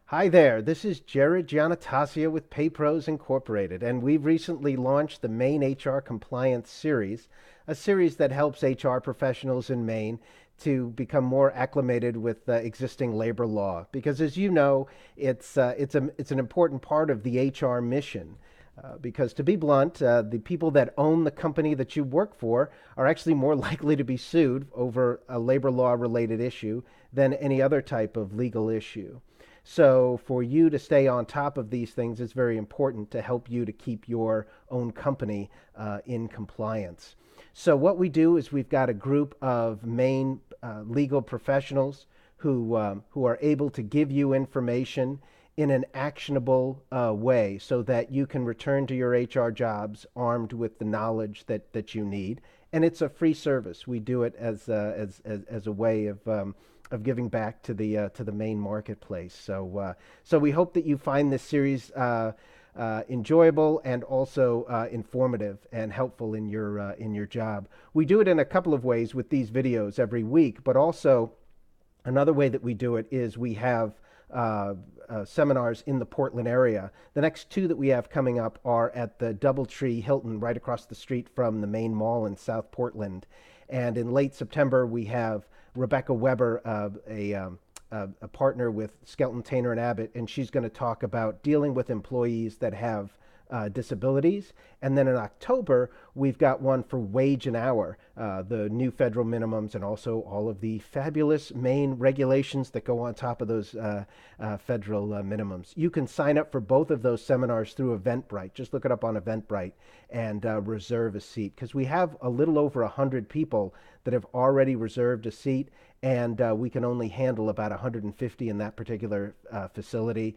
Hi there, this is Jared Giannatasia with PayPros Incorporated, and we've recently launched the Maine HR Compliance Series, a series that helps HR professionals in Maine to become more acclimated with existing labor law. Because as you know, it's an important part of the HR mission. Because to be blunt, the people that own the company that you work for are actually more likely to be sued over a labor law related issue than any other type of legal issue. So, for you to stay on top of these things, it's very important to help you to keep your own company in compliance. So, what we do is we've got a group of Maine legal professionals who are able to give you information in an actionable way so that you can return to your HR jobs armed with the knowledge that you need. And it's a free service. We do it as a way of giving back to the Maine marketplace. So we hope that you find this series enjoyable and also informative and helpful in your job. We do it in a couple of ways with these videos every week, but also another way that we do it is we have seminars in the Portland area. The next two that we have coming up are at the Doubletree Hilton right across the street from the Main Mall in South Portland. And in late September, we have Rebecca Weber, a partner with Skelton, Taylor, and Abbott, and she's going to talk about dealing with employees that have disabilities. And then in October, we've got one for wage and hour, the new federal minimums, and also all of the fabulous Maine regulations that go on top of those federal minimums. You can sign up for both of those seminars through Eventbrite. Just look it up on Eventbrite and reserve a seat, because we have a little over 100 people that have already reserved a seat, and we can only handle about 150 in that particular facility.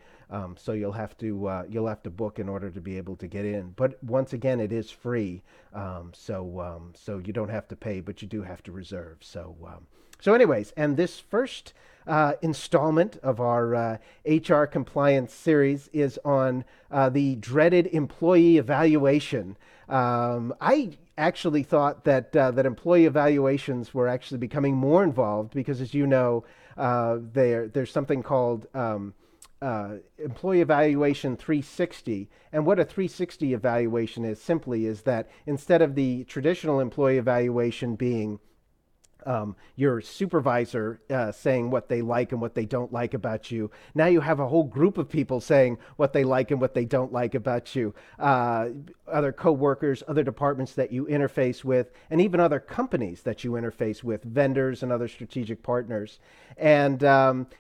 So you'll have to book in order to be able to get in. But once again, it is free, so you don't have to pay, but you do have to reserve. So anyways, and this first installment of our HR compliance series is on the dreaded employee evaluation. I actually thought that employee evaluations were actually becoming more involved because, as you know, there's something called employee evaluation 360. And what a 360 evaluation is simply is that instead of the traditional employee evaluation being your supervisor saying what they like and what they don't like about you, now you have a whole group of people saying what they like and what they don't like about you. Other coworkers, other departments that you interface with, and even other companies that you interface with, vendors and other strategic partners. And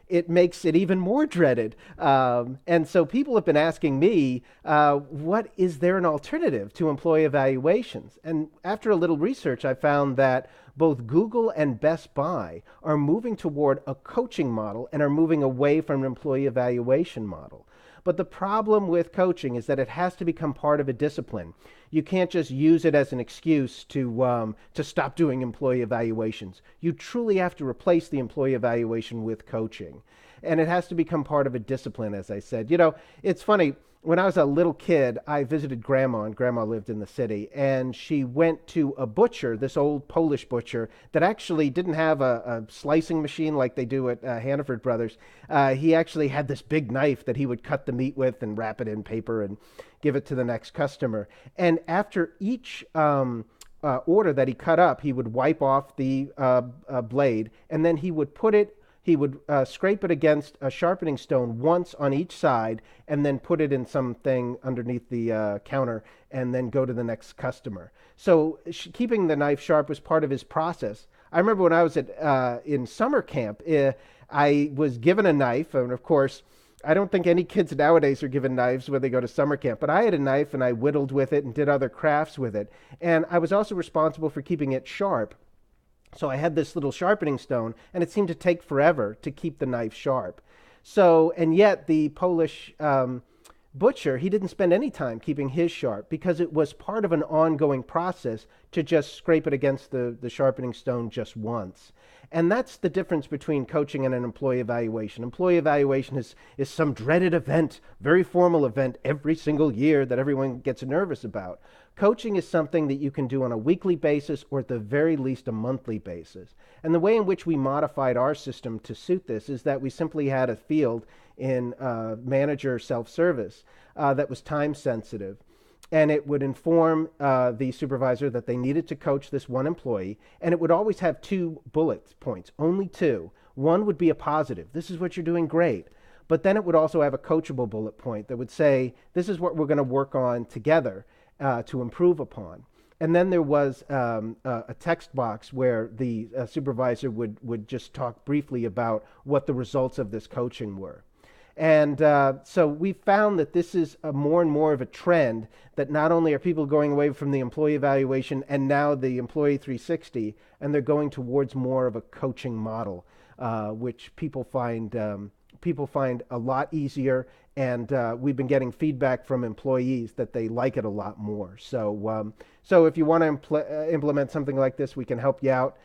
it makes it even more dreaded. And so people have been asking me, what is there an alternative to employee evaluations? And after a little research, I found that both Google and Best Buy are moving toward a coaching model and are moving away from an employee evaluation model. But the problem with coaching is that it has to become part of a discipline. You can't just use it as an excuse to stop doing employee evaluations. You truly have to replace the employee evaluation with coaching. And it has to become part of a discipline, as I said. You know, it's funny. When I was a little kid, I visited Grandma, and Grandma lived in the city, and she went to a butcher, this old Polish butcher, that actually didn't have a slicing machine like they do at Hannaford Brothers. He actually had this big knife that he would cut the meat with and wrap it in paper and give it to the next customer. And after each order that he cut up, he would wipe off the blade, and then he would scrape it against a sharpening stone once on each side and then put it in something underneath the counter and then go to the next customer. So keeping the knife sharp was part of his process. I remember when I was in summer camp, I was given a knife, and of course, I don't think any kids nowadays are given knives when they go to summer camp, but I had a knife and I whittled with it and did other crafts with it. And I was also responsible for keeping it sharp. So I had this little sharpening stone, and it seemed to take forever to keep the knife sharp. So, and yet the Polish butcher, he didn't spend any time keeping his sharp because it was part of an ongoing process to just scrape it against the sharpening stone just once. And that's the difference between coaching and an employee evaluation. Employee evaluation is some dreaded event, very formal event every single year that everyone gets nervous about. Coaching is something that you can do on a weekly basis or at the very least a monthly basis. And the way in which we modified our system to suit this is that we simply had a field in manager self-service that was time sensitive. And it would inform the supervisor that they needed to coach this one employee. And it would always have 2 bullet points, only 2. One would be a positive. This is what you're doing great. But then it would also have a coachable bullet point that would say, this is what we're going to work on together to improve upon. And then there was a text box where the supervisor would just talk briefly about what the results of this coaching were. And so we found that this is more and more of a trend, that not only are people going away from the employee evaluation and now the employee 360, and they're going towards more of a coaching model, which people find a lot easier. And we've been getting feedback from employees that they like it a lot more. So, so if you want to implement something like this, we can help you out.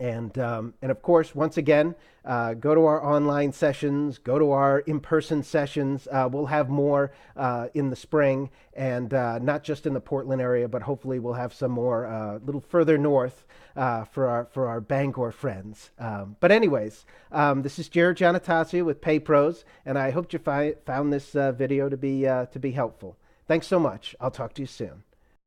And of course, once again, go to our online sessions, go to our in-person sessions. We'll have more in the spring, and not just in the Portland area, but hopefully we'll have some more a little further north for our Bangor friends. But anyways, this is Jared Giannatasia with PayPros, and I hope you found this video to be helpful. Thanks so much. I'll talk to you soon.